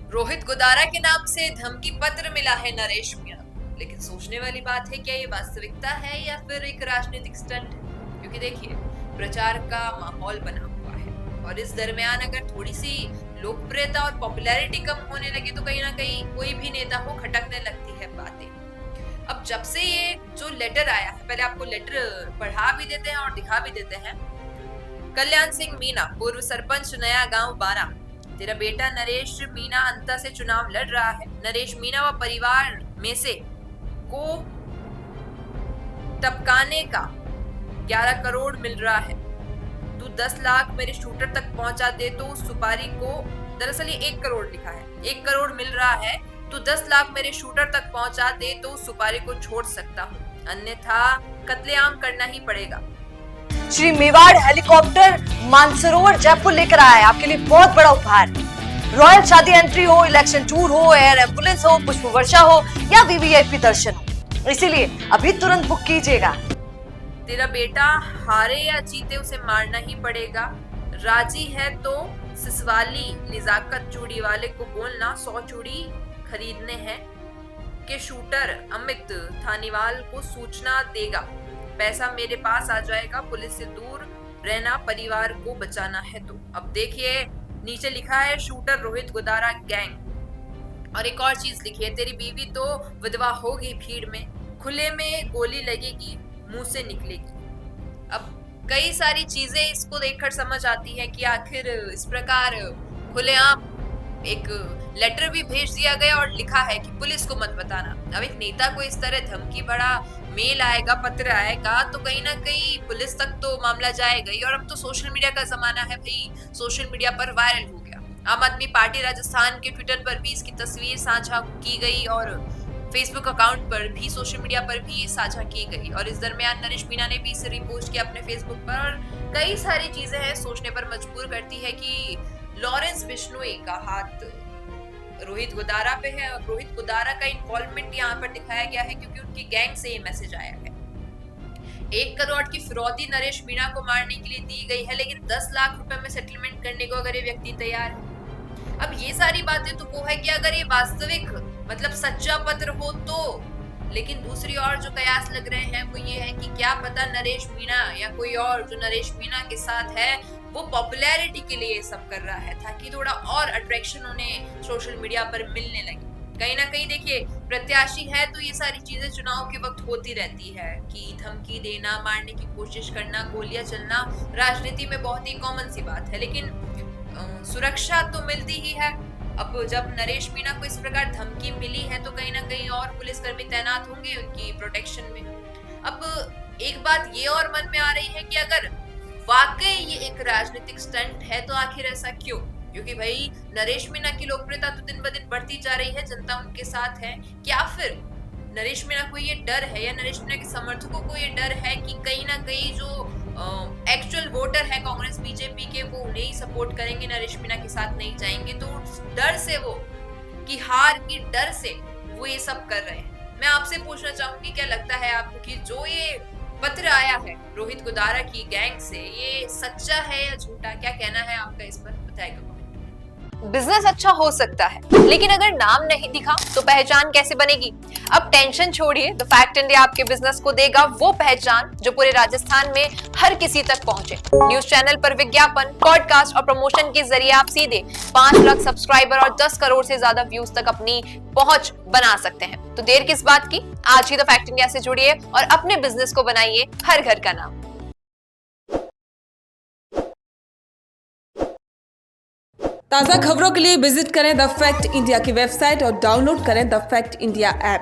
रोहित गोदारा के नाम से धमकी पत्र मिला है नरेश मीणा को। लेकिन सोचने वाली बात है, क्या ये वास्तविकता है या फिर एक राजनीतिक स्टंट है? क्योंकि देखिए, प्रचार का माहौल बना हुआ है और इस दरमियान अगर थोड़ी सी लोकप्रियता और पॉपुलैरिटी कम होने लगे तो कहीं ना कहीं कोई भी नेता हो खटकने लगती है बातें। अब जब से ये जो लेटर आया है, पहले आपको लेटर पढ़ा भी देते हैं और दिखा भी देते हैं। कल्याण सिंह मीणा, पूर्व सरपंच, नया गांव 12। तेरा बेटा नरेश मीणा अंता से चुनाव लड़ रहा है। नरेश मीणा व परिवार में से को टपकाने का 11 करोड़ मिल रहा है। तू 10 लाख मेरे शूटर तक पहुंचा दे तो उस सुपारी को, दरअसल ये 1 करोड़ लिखा है, 1 करोड़ मिल रहा है। तू 10 लाख मेरे शूटर तक पहुंचा दे तो उस सुपारी को छोड़ सकता हूँ, अन्यथा कत्लेआम करना ही पड़ेगा। श्री मेवाड़ हेलीकॉप्टर मानसरोवर जयपुर लेकर आया है आपके लिए बहुत बड़ा उपहार। रॉयल शादी एंट्री हो, इलेक्शन टूर हो, एयर एम्बुलेंस हो, पुष्प वर्षा हो या वीवीआईपी दर्शन हो, इसीलिए अभी तुरंत बुक कीजिएगा। तेरा बेटा हारे या जीते उसे मारना ही पड़ेगा। राजी है तो सिसवाली लिजाकत चूड़ी वाले को बोलना 100 चूड़ी खरीदने हैं के शूटर अमित थानीवाल को सूचना देगा। पैसा मेरे पास आ जाएगा। पुलिस से दूर रहना, परिवार को बचाना है। तो अब देखिए, नीचे लिखा है शूटर रोहित गोदारा गैंग। और एक और चीज लिखी है, तेरी बीवी तो विधवा होगी भीड़ में, खुले में गोली लगेगी, मुंह से निकलेगी। अब कई सारी चीजें इसको देखकर समझ आती है कि आखिर इस प्रकार खुलेआम एक लेटर भी भेज दिया गया और लिखा है कि पुलिस को मत बताना। अब एक नेता को इस तरह धमकी भरा मेल आएगा, पत्र आएगा, तो कहीं ना कहीं पुलिस तक तो मामला जाएगा ही। और अब तो सोशल मीडिया का जमाना है भाई, सोशल मीडिया पर वायरल हो गया। आम आदमी पार्टी राजस्थान के ट्विटर पर भी इसकी तस्वीर साझा की गई और फेसबुक अकाउंट पर भी, सोशल मीडिया पर भी साझा की गई। और इस दरमियान नरेश मीणा ने भी इसे रिपोस्ट किया अपने फेसबुक पर। और कई सारी चीजें हैं, सोचने पर मजबूर करती है कि लॉरेंस बिश्नोई का हाथ रोहित गोदारा पे है और रोहित गोदारा का इन्वॉल्वमेंट यहाँ पर दिखाया गया है क्योंकि उनकी गैंग से ये मैसेज आया है। 1 करोड़ की फिरौती नरेश मीणा को मारने के लिए दी गई है, लेकिन 10 लाख रुपए में सेटलमेंट करने को अगर ये व्यक्ति तैयार है। अब ये सारी बातें तो वो है कि अगर ये वास्तविक मतलब सच्चा पत्र हो तो, लेकिन दूसरी ओर जो कयास लग रहे हैं वो ये है कि क्या पता नरेश मीणा या कोई और जो नरेश मीणा के साथ है वो पॉपुलैरिटी के लिए सब कर रहा है ताकि थोड़ा और अट्रैक्शन उन्हें सोशल मीडिया पर मिलने लगे। कहीं ना कहीं देखिए, प्रत्याशी है तो ये सारी चीजें चुनाव के वक्त होती रहती है कि धमकी देना, मारने की कोशिश करना, गोलियां चलना राजनीति में बहुत ही कॉमन सी बात है। लेकिन सुरक्षा तो मिलती ही है। अब जब नरेश मीणा को इस प्रकार धमकी मिली है तो कहीं ना कहीं और पुलिसकर्मी तैनात होंगे उनकी प्रोटेक्शन में। अब एक बात ये और मन में आ रही है कि अगर वाकई ये एक राजनीतिक स्टंट है तो आखिर ऐसा क्यों? क्योंकि भाई नरेश मीणा की लोकप्रियता तो दिन ब दिन बढ़ती जा रही है, जनता उनके साथ है। क्या फिर नरेश मीणा को ये डर है या नरेश मीणा के समर्थकों को ये डर है कि कहीं ना कहीं जो एक्चुअल वोटर है कांग्रेस बीजेपी के, वो उन्हें ही सपोर्ट करेंगे, नरेश मीणा के साथ नहीं जाएंगे, तो उस डर से वो कि हार की डर से वो ये सब कर रहे हैं। मैं आपसे पूछना चाहूंगी, क्या लगता है आपको कि जो ये पत्र आया है रोहित गोदारा की गैंग से, ये सच्चा है या झूठा? क्या कहना है आपका इस पर, बताइएगा। बिजनेस अच्छा हो सकता है, लेकिन अगर नाम नहीं दिखा तो पहचान कैसे बनेगी? अब टेंशन छोड़िए, द फैक्ट इंडिया आपके बिजनेस को देगा वो पहचान जो पूरे राजस्थान में हर किसी तक पहुंचे। न्यूज चैनल पर विज्ञापन, पॉडकास्ट और प्रमोशन के जरिए आप सीधे 5 लाख सब्सक्राइबर और 10 करोड़ से ज्यादा व्यूज तक अपनी पहुंच बना सकते हैं। तो देर किस बात की, आज ही द फैक्ट इंडिया से जुड़िए और अपने बिजनेस को बनाइए हर घर का नाम। ताज़ा खबरों के लिए विजिट करें द फैक्ट इंडिया की वेबसाइट और डाउनलोड करें द फैक्ट इंडिया ऐप।